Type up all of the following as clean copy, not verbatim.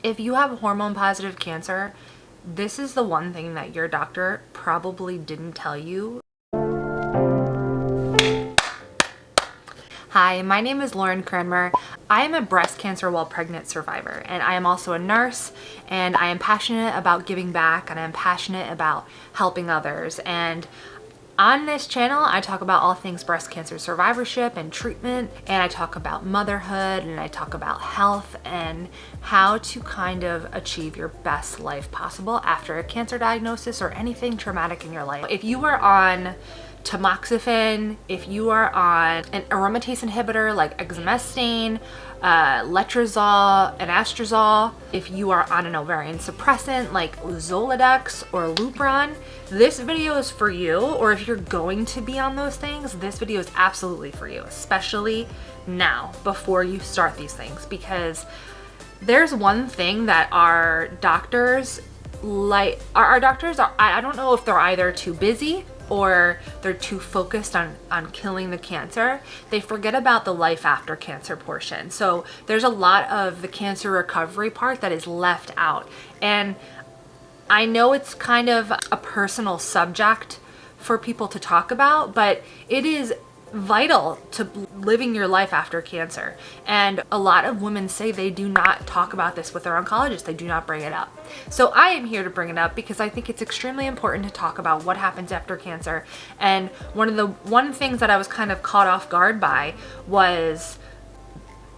If you have hormone positive cancer, this is the one thing that your doctor probably didn't tell you. Hi, my name is laurencranmerrn. I am a breast cancer while pregnant survivor, and I am also a nurse, and I am passionate about giving back, and I'm passionate about helping others. And on this channel, I talk about all things breast cancer survivorship and treatment, and I talk about motherhood, and I talk about health and how to kind of achieve your best life possible after a cancer diagnosis or anything traumatic in your life. If you are on Tamoxifen, if you are on an aromatase inhibitor like exemestane, letrozole, anastrozole, if you are on an ovarian suppressant like Zoladex or Lupron, this video is for you. Or if you're going to be on those things, this video is absolutely for you, especially now before you start these things, because there's one thing that our doctors I don't know if they're either too busy or they're too focused on killing the cancer. They forget about the life after cancer portion. So there's a lot of the cancer recovery part that is left out. And I know it's kind of a personal subject for people to talk about, but it is vital to living your life after cancer. And a lot of women say they do not talk about this with their oncologist. They do not bring it up. So I am here to bring it up because I think it's extremely important to talk about what happens after cancer. And one things that I was kind of caught off guard by was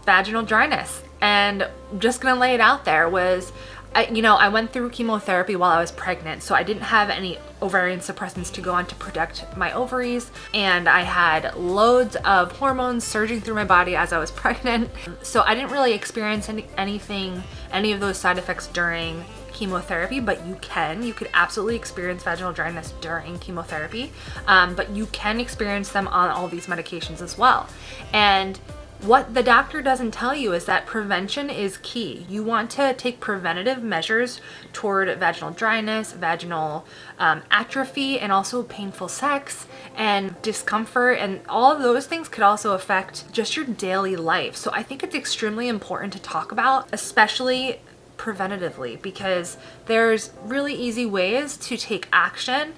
vaginal dryness. And just gonna lay it out there was, I went through chemotherapy while I was pregnant, so I didn't have any ovarian suppressants to go on to protect my ovaries, and I had loads of hormones surging through my body as I was pregnant. So I didn't really experience any of those side effects during chemotherapy, but you could absolutely experience vaginal dryness during chemotherapy, but you can experience them on all these medications as well. And what the doctor doesn't tell you is that prevention is key. You want to take preventative measures toward vaginal dryness, vaginal atrophy, and also painful sex and discomfort, and all of those things could also affect just your daily life. So I think it's extremely important to talk about, especially preventatively, because there's really easy ways to take action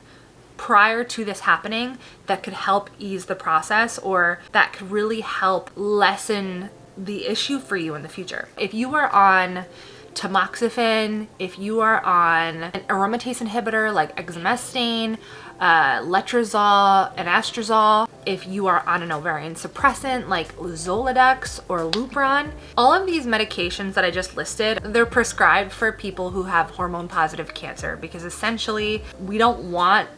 prior to this happening that could help ease the process, or that could really help lessen the issue for you in the future. If you are on Tamoxifen, if you are on an aromatase inhibitor like exemestane, letrozole, anastrozole, if you are on an ovarian suppressant like Zoladex or Lupron, all of these medications that I just listed, they're prescribed for people who have hormone positive cancer, because essentially we don't want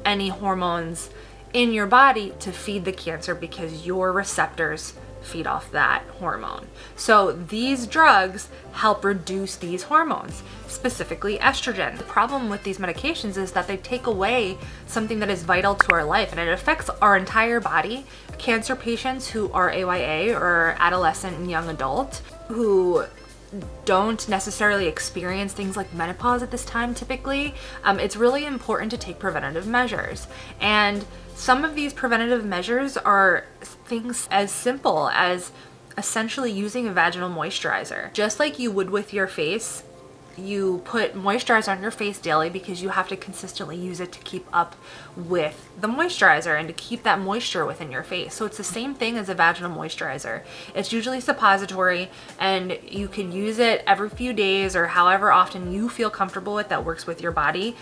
any hormones in your body to feed the cancer, because your receptors feed off that hormone. So these drugs help reduce these hormones, specifically estrogen. The problem with these medications is that they take away something that is vital to our life, and it affects our entire body. Cancer patients who are AYA, or adolescent and young adult, who don't necessarily experience things like menopause at this time typically, it's really important to take preventative measures. And some of these preventative measures are things as simple as essentially using a vaginal moisturizer. Just like you would with your face, you put moisturizer on your face daily because you have to consistently use it to keep up with the moisturizer and to keep that moisture within your face. So it's the same thing as a vaginal moisturizer. It's usually suppository, and you can use it every few days or however often you feel comfortable with that works with your body,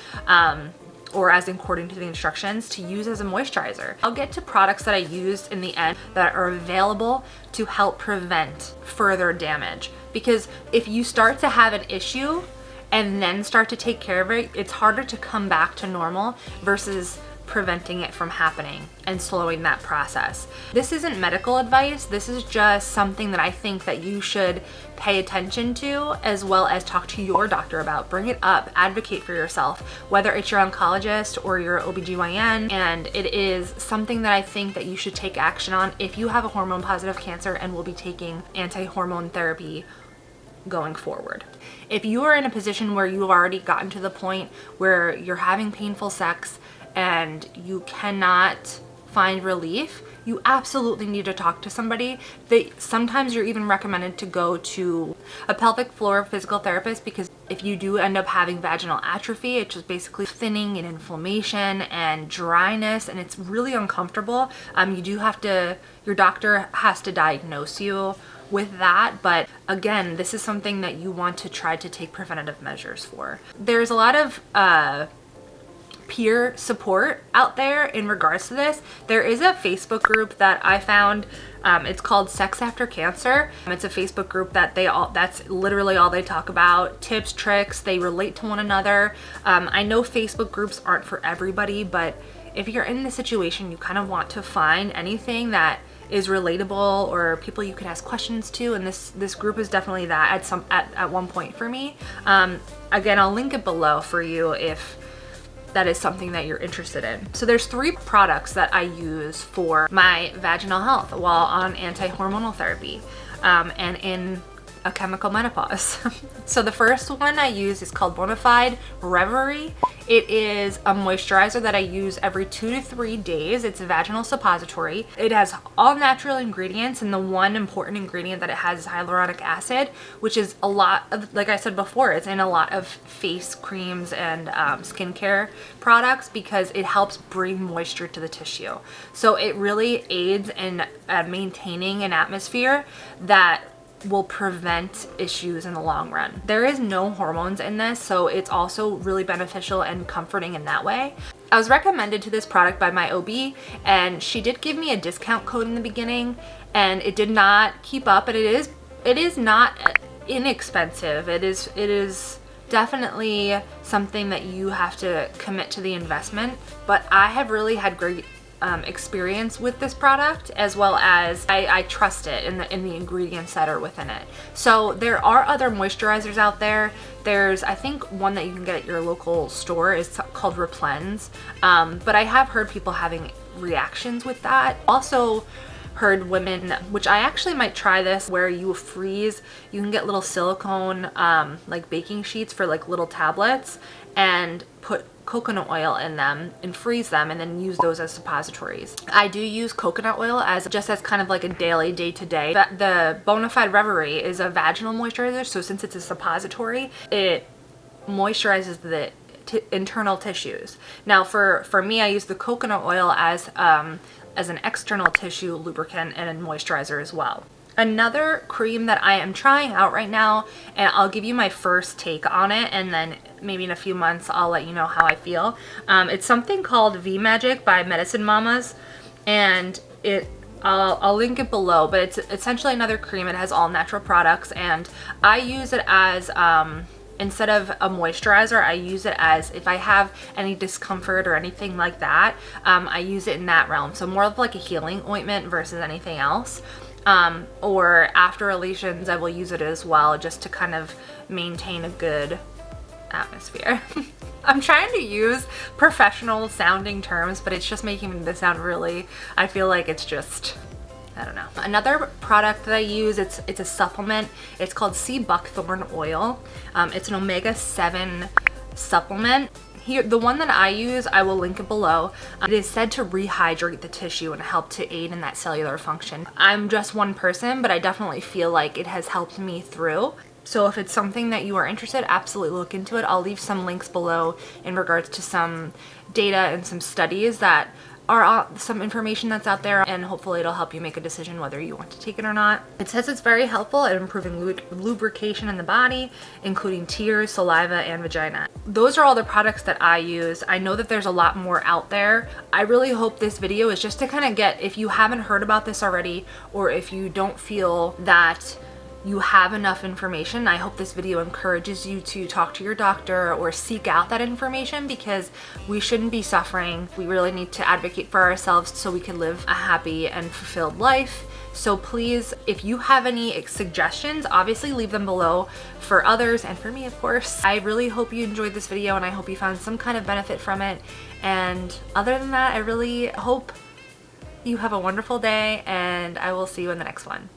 or as according to the instructions, to use as a moisturizer. I'll get to products that I used in the end that are available to help prevent further damage. Because if you start to have an issue and then start to take care of it, it's harder to come back to normal versus preventing it from happening and slowing that process. This isn't medical advice. This is just something that I think that you should pay attention to, as well as talk to your doctor about. Bring it up, advocate for yourself, whether it's your oncologist or your OBGYN. And it is something that I think that you should take action on if you have a hormone positive cancer and will be taking anti-hormone therapy going forward. If you are in a position where you've already gotten to the point where you're having painful sex and you cannot find relief, you absolutely need to talk to somebody. Sometimes you're even recommended to go to a pelvic floor physical therapist, because if you do end up having vaginal atrophy, it's just basically thinning and inflammation and dryness, and it's really uncomfortable. You do have to, your doctor has to diagnose you with that, but again, this is something that you want to try to take preventative measures for. There's a lot of peer support out there in regards to this. There is a Facebook group that I found. It's called Sex After Cancer. It's a Facebook group that that's literally all they talk about. Tips, tricks, they relate to one another. I know Facebook groups aren't for everybody, but if you're in the situation, you kind of want to find anything that is relatable or people you can ask questions to, and this group is definitely that at one point for me. Again, I'll link it below for you if that is something that you're interested in. So there's 3 products that I use for my vaginal health while on anti-hormonal therapy and in a chemical menopause. So the first one I use is called Bonafide Reverie. It is a moisturizer that I use every 2 to 3 days. It's a vaginal suppository. It has all natural ingredients, and the one important ingredient that it has is hyaluronic acid, which is a lot of, like I said before, it's in a lot of face creams and skincare products because it helps bring moisture to the tissue. So it really aids in maintaining an atmosphere that will prevent issues in the long run. There is no hormones in this, so it's also really beneficial and comforting in that way. I was recommended to this product by my OB, and she did give me a discount code in the beginning, and it did not keep up, but it is not inexpensive. It is definitely something that you have to commit to the investment, but I have really had great experience with this product, as well as I trust it in the ingredients that are within it. So there are other moisturizers out there. There's, I think, one that you can get at your local store is called Replens, but I have heard people having reactions with that. Also heard women, which I actually might try this, where you freeze, you can get little silicone like baking sheets for like little tablets and put coconut oil in them and freeze them and then use those as suppositories. I do use coconut oil as kind of like a daily day-to-day. The Bonafide Reverie is a vaginal moisturizer, so since it's a suppository, it moisturizes the internal tissues. Now for me, I use the coconut oil as an external tissue lubricant and a moisturizer as well. Another cream that I am trying out right now, and I'll give you my first take on it, and then maybe in a few months I'll let you know how I feel. It's something called V Magic by Medicine Mamas, and I'll link it below, but it's essentially another cream. It has all natural products, and I use it as instead of a moisturizer, I use it as if I have any discomfort or anything like that. I use it in that realm, so more of like a healing ointment versus anything else. Or after relations, I will use it as well, just to kind of maintain a good atmosphere. I'm trying to use professional sounding terms, but it's just making this sound really, I feel like it's just, I don't know. Another product that I use, it's a supplement. It's called Buckthorn Oil. It's an omega-7 supplement. Here, the one that I use, I will link it below. It is said to rehydrate the tissue and help to aid in that cellular function. I'm just one person, but I definitely feel like it has helped me through. So if it's something that you are interested, absolutely look into it. I'll leave some links below in regards to some data and some studies that are some information that's out there, and hopefully it'll help you make a decision whether you want to take it or not. It says it's very helpful at improving lubrication in the body, including tears, saliva, and vagina. Those are all the products that I use. I know that there's a lot more out there. I really hope this video is just to kind of get, if you haven't heard about this already, or if you don't feel that you have enough information, I hope this video encourages you to talk to your doctor or seek out that information, because we shouldn't be suffering. We really need to advocate for ourselves so we can live a happy and fulfilled life. So please, if you have any suggestions, obviously leave them below for others and for me, of course. I really hope you enjoyed this video, and I hope you found some kind of benefit from it. And other than that, I really hope you have a wonderful day, and I will see you in the next one.